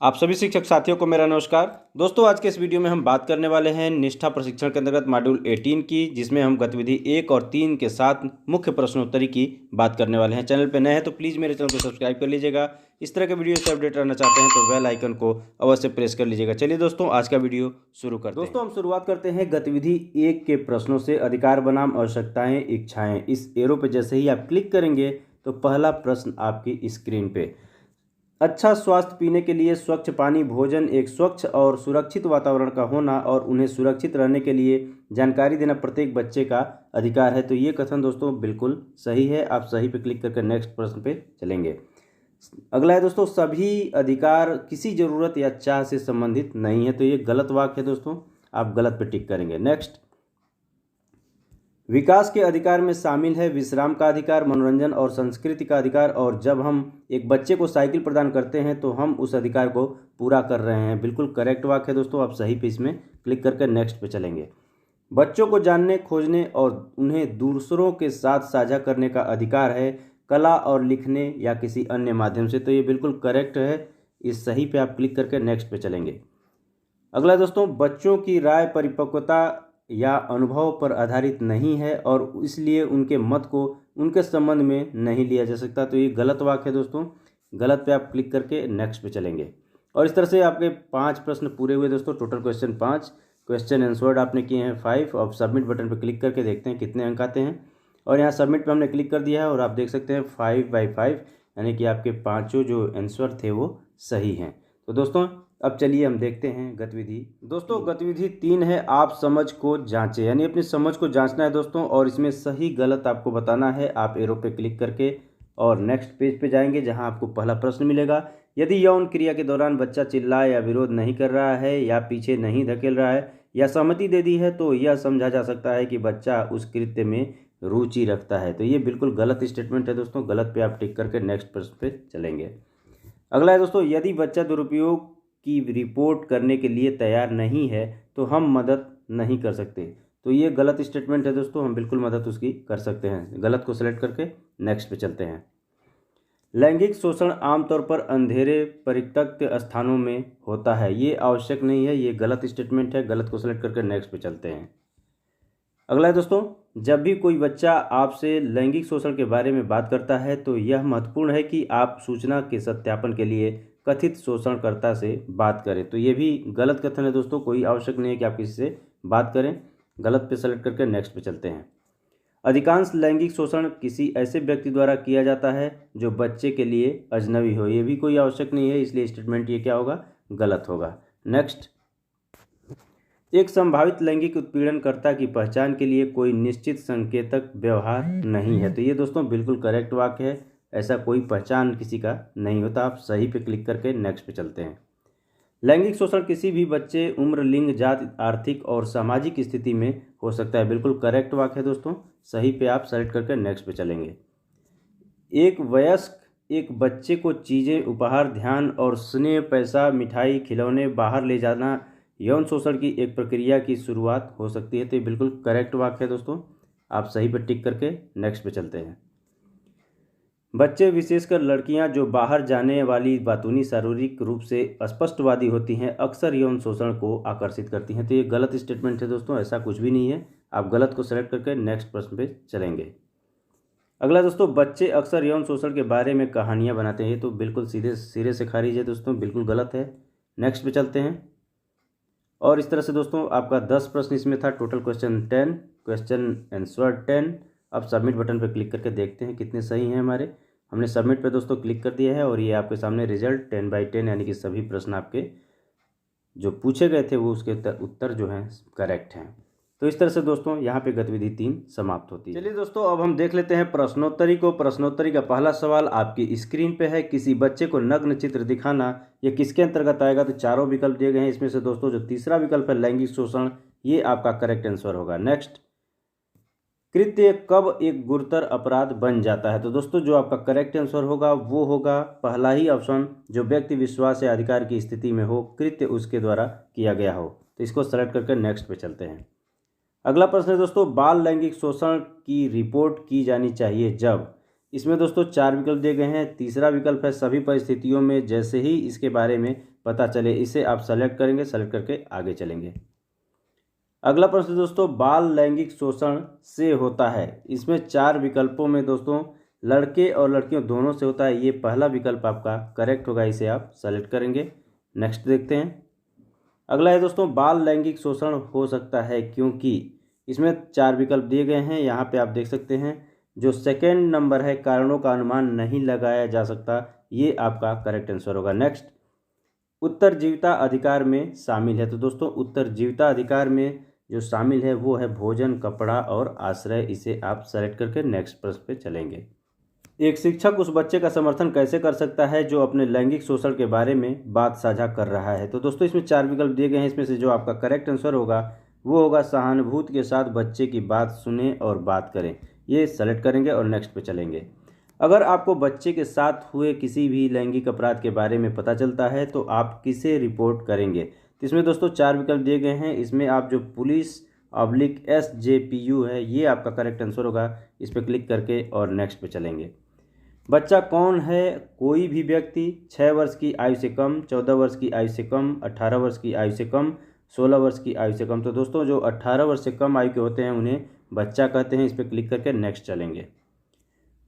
आप सभी शिक्षक साथियों को मेरा नमस्कार। दोस्तों, आज के इस वीडियो में हम बात करने वाले हैं निष्ठा प्रशिक्षण के अंतर्गत मॉड्यूल 18 की, जिसमें हम गतिविधि 1 और 3 के साथ मुख्य प्रश्नोत्तरी की बात करने वाले हैं। चैनल पर नए हैं तो प्लीज़ मेरे चैनल को सब्सक्राइब कर लीजिएगा। इस तरह के वीडियो से अपडेट रहना चाहते हैं तो बेल आइकन को अवश्य प्रेस कर लीजिएगा। चलिए दोस्तों, आज का वीडियो शुरू करते हैं। दोस्तों, हम शुरुआत करते हैं गतिविधि 1 के प्रश्नों से। अधिकार बनाम आवश्यकताएं, इच्छाएं। इस एरो पर जैसे ही आप क्लिक करेंगे तो पहला प्रश्न आपकी स्क्रीन पे, अच्छा स्वास्थ्य पीने के लिए स्वच्छ पानी, भोजन, एक स्वच्छ और सुरक्षित वातावरण का होना और उन्हें सुरक्षित रहने के लिए जानकारी देना प्रत्येक बच्चे का अधिकार है। तो ये कथन दोस्तों बिल्कुल सही है। आप सही पे क्लिक करके नेक्स्ट प्रश्न पे चलेंगे। अगला है दोस्तों, सभी अधिकार किसी ज़रूरत या चाह से संबंधित नहीं है। तो ये गलत वाक्य है दोस्तों, आप गलत पे टिक करेंगे। नेक्स्ट, विकास के अधिकार में शामिल है विश्राम का अधिकार, मनोरंजन और संस्कृति का अधिकार। और जब हम एक बच्चे को साइकिल प्रदान करते हैं तो हम उस अधिकार को पूरा कर रहे हैं। बिल्कुल करेक्ट वाक्य है दोस्तों, आप सही पे इसमें क्लिक करके नेक्स्ट पे चलेंगे। बच्चों को जानने, खोजने और उन्हें दूसरों के साथ साझा करने का अधिकार है, कला और लिखने या किसी अन्य माध्यम से। तो ये बिल्कुल करेक्ट है। इस सही पे आप क्लिक करके नेक्स्ट पे चलेंगे। अगला दोस्तों, बच्चों की राय परिपक्वता या अनुभव पर आधारित नहीं है और इसलिए उनके मत को उनके संबंध में नहीं लिया जा सकता। तो ये गलत वाक्य है दोस्तों, गलत पे आप क्लिक करके नेक्स्ट पे चलेंगे। और इस तरह से आपके 5 प्रश्न पूरे हुए दोस्तों। टोटल क्वेश्चन 5, क्वेश्चन आंसर्ड आपने किए हैं 5। अब सबमिट बटन पर क्लिक करके देखते हैं कितने अंक आते हैं। और यहाँ सबमिट पे हमने क्लिक कर दिया है और आप देख सकते हैं 5/5, यानी कि आपके पाँचों जो आंसर थे वो सही हैं। तो दोस्तों, अब चलिए हम देखते हैं गतिविधि। दोस्तों, गतिविधि 3 है, आप समझ को जांचें, यानी अपनी समझ को जांचना है दोस्तों। और इसमें सही गलत आपको बताना है। आप एरो पे क्लिक करके और नेक्स्ट पेज पे जाएंगे, जहां आपको पहला प्रश्न मिलेगा। यदि यौन क्रिया के दौरान बच्चा चिल्लाए या विरोध नहीं कर रहा है या पीछे नहीं धकेल रहा है या सहमति दे दी है तो यह समझा जा सकता है कि बच्चा उस कृत्य में रुचि रखता है। तो ये बिल्कुल गलत स्टेटमेंट है दोस्तों, गलत पे आप टिक करके नेक्स्ट प्रश्न पे चलेंगे। अगला है दोस्तों, यदि बच्चा दुरुपयोग की रिपोर्ट करने के लिए तैयार नहीं है तो हम मदद नहीं कर सकते। तो ये गलत स्टेटमेंट है दोस्तों, हम बिल्कुल मदद उसकी कर सकते हैं। गलत को सेलेक्ट करके नेक्स्ट पे चलते हैं। लैंगिक शोषण आमतौर पर अंधेरे परित्यक्त स्थानों में होता है, ये आवश्यक नहीं है। ये गलत स्टेटमेंट है। गलत को सेलेक्ट करके नेक्स्ट पे चलते हैं। अगला है दोस्तों, जब भी कोई बच्चा आपसे लैंगिक शोषण के बारे में बात करता है तो यह महत्वपूर्ण है कि आप सूचना के सत्यापन के लिए कथित शोषणकर्ता से बात करें। तो ये भी गलत कथन है दोस्तों, कोई आवश्यक नहीं है कि आप किसी से बात करें। गलत पे सेलेक्ट करके नेक्स्ट पे चलते हैं। अधिकांश लैंगिक शोषण किसी ऐसे व्यक्ति द्वारा किया जाता है जो बच्चे के लिए अजनबी हो, ये भी कोई आवश्यक नहीं है, इसलिए स्टेटमेंट ये क्या होगा, गलत होगा। नेक्स्ट, एक संभावित लैंगिक उत्पीड़नकर्ता की पहचान के लिए कोई निश्चित संकेतक व्यवहार नहीं है। तो ये दोस्तों बिल्कुल करेक्ट वाक्य है। ऐसा कोई पहचान किसी का नहीं होता। आप सही पे क्लिक करके नेक्स्ट पे चलते हैं। लैंगिक शोषण किसी भी बच्चे, उम्र, लिंग, जाति, आर्थिक और सामाजिक स्थिति में हो सकता है। बिल्कुल करेक्ट वाक्य है दोस्तों, सही पे आप सेलेक्ट करके नेक्स्ट पे चलेंगे। एक वयस्क एक बच्चे को चीज़ें, उपहार, ध्यान और स्नेह, पैसा, मिठाई, खिलौने बाहर ले जाना यौन शोषण की एक प्रक्रिया की शुरुआत हो सकती है। तो ये बिल्कुल करेक्ट वाक्य है दोस्तों, आप सही पर टिक करके नेक्स्ट पे चलते हैं। बच्चे, विशेषकर लड़कियां जो बाहर जाने वाली बातूनी शारीरिक रूप से स्पष्टवादी होती हैं, अक्सर यौन शोषण को आकर्षित करती हैं। तो ये गलत स्टेटमेंट है दोस्तों, ऐसा कुछ भी नहीं है। आप गलत को सेलेक्ट करके नेक्स्ट प्रश्न पे चलेंगे। अगला दोस्तों, बच्चे अक्सर यौन शोषण के बारे में कहानियाँ बनाते हैं। तो बिल्कुल सीधे सिरे से खारिज है दोस्तों, बिल्कुल गलत है। नेक्स्ट पे चलते हैं। और इस तरह से दोस्तों आपका 10 प्रश्न इसमें था। Total question 10, question answer 10। अब सबमिट बटन पर क्लिक करके देखते हैं कितने सही हैं हमारे। हमने सबमिट पे दोस्तों क्लिक कर दिया है और ये आपके सामने रिजल्ट 10/10, यानी कि सभी प्रश्न आपके जो पूछे गए थे वो उसके उत्तर जो हैं करेक्ट हैं। तो इस तरह से दोस्तों यहाँ पे गतिविधि 3 समाप्त होती है। चलिए दोस्तों, अब हम देख लेते हैं प्रश्नोत्तरी को। प्रश्नोत्तरी का पहला सवाल आपकी स्क्रीन पे है, किसी बच्चे को नग्न चित्र दिखाना, ये किसके अंतर्गत आएगा। तो चारों विकल्प दिए गए हैं। इसमें से दोस्तों जो तीसरा विकल्प है लैंगिक शोषण, ये आपका करेक्ट आंसर होगा। नेक्स्ट, कृत्य कब एक गुरुतर अपराध बन जाता है। तो दोस्तों जो आपका करेक्ट आंसर होगा वो होगा पहला ही ऑप्शन, जो व्यक्ति विश्वास या अधिकार की स्थिति में हो, कृत्य उसके द्वारा किया गया हो। तो इसको सेलेक्ट करके नेक्स्ट पे चलते हैं। अगला प्रश्न है दोस्तों, बाल लैंगिक शोषण की रिपोर्ट की जानी चाहिए जब। इसमें दोस्तों 4 विकल्प दिए गए हैं। तीसरा विकल्प है सभी परिस्थितियों में जैसे ही इसके बारे में पता चले, इसे आप सेलेक्ट करेंगे, सेलेक्ट करके आगे चलेंगे। अगला प्रश्न दोस्तों, बाल लैंगिक शोषण से होता है। इसमें 4 विकल्पों में दोस्तों लड़के और लड़कियों दोनों से होता है। ये पहला विकल्प आपका करेक्ट होगा, इसे आप सेलेक्ट करेंगे। नेक्स्ट देखते हैं। अगला है दोस्तों, बाल लैंगिक शोषण हो सकता है क्योंकि। इसमें 4 विकल्प दिए गए हैं। यहाँ पे आप देख सकते हैं जो सेकेंड नंबर है, कारणों का अनुमान नहीं लगाया जा सकता, ये आपका करेक्ट आंसर होगा। नेक्स्ट, उत्तरजीविता अधिकार में शामिल है। तो दोस्तों उत्तरजीविता अधिकार में जो शामिल है वो है भोजन, कपड़ा और आश्रय, इसे आप सेलेक्ट करके नेक्स्ट प्रश्न पे चलेंगे। एक शिक्षक उस बच्चे का समर्थन कैसे कर सकता है जो अपने लैंगिक शोषण के बारे में बात साझा कर रहा है। तो दोस्तों इसमें 4 विकल्प दिए गए हैं। इसमें से जो आपका करेक्ट आंसर होगा वो होगा सहानुभूति के साथ बच्चे की बात सुने और बात करें, ये सेलेक्ट करेंगे और नेक्स्ट पे चलेंगे। अगर आपको बच्चे के साथ हुए किसी भी लैंगिक अपराध के बारे में पता चलता है तो आप किसे रिपोर्ट करेंगे। तो इसमें दोस्तों 4 विकल्प दिए गए हैं। इसमें आप जो पुलिस/SJPU है, ये आपका करेक्ट आंसर होगा, इस पर क्लिक करके और नेक्स्ट पे चलेंगे। बच्चा कौन है, कोई भी व्यक्ति 6 वर्ष की आयु से कम, 14 वर्ष की आयु से कम, 18 वर्ष की आयु से कम, 16 वर्ष की आयु से कम। तो दोस्तों जो 18 वर्ष से कम आयु के होते हैं उन्हें बच्चा कहते हैं, इस पर क्लिक करके नेक्स्ट चलेंगे।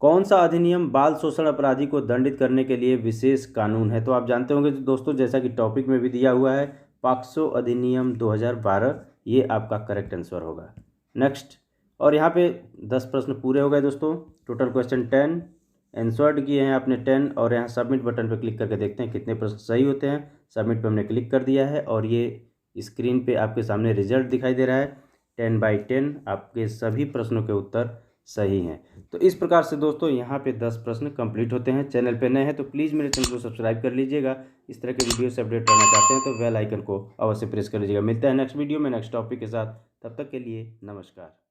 कौन सा अधिनियम बाल शोषण अपराधी को दंडित करने के लिए विशेष कानून है। तो आप जानते होंगे दोस्तों, जैसा कि टॉपिक में भी दिया हुआ है, पॉक्सो अधिनियम 2012, ये आपका करेक्ट आंसर होगा। नेक्स्ट, और यहाँ पे 10 प्रश्न पूरे हो गए दोस्तों। टोटल क्वेश्चन 10 आंसर्ड किए हैं आपने 10, और यहाँ सबमिट बटन पर क्लिक करके देखते हैं कितने प्रश्न सही होते हैं। सबमिट पे हमने क्लिक कर दिया है और ये स्क्रीन पे आपके सामने रिजल्ट दिखाई दे रहा है। 10/10 आपके सभी प्रश्नों के उत्तर सही हैं। तो इस प्रकार से दोस्तों यहाँ पे 10 प्रश्न कंप्लीट होते हैं। चैनल पे नए हैं तो प्लीज़ मेरे चैनल को सब्सक्राइब कर लीजिएगा। इस तरह के वीडियो से अपडेट रहना चाहते हैं तो बेल आइकन को अवश्य प्रेस कर लीजिएगा। मिलते हैं नेक्स्ट वीडियो में नेक्स्ट टॉपिक के साथ, तब तक के लिए नमस्कार।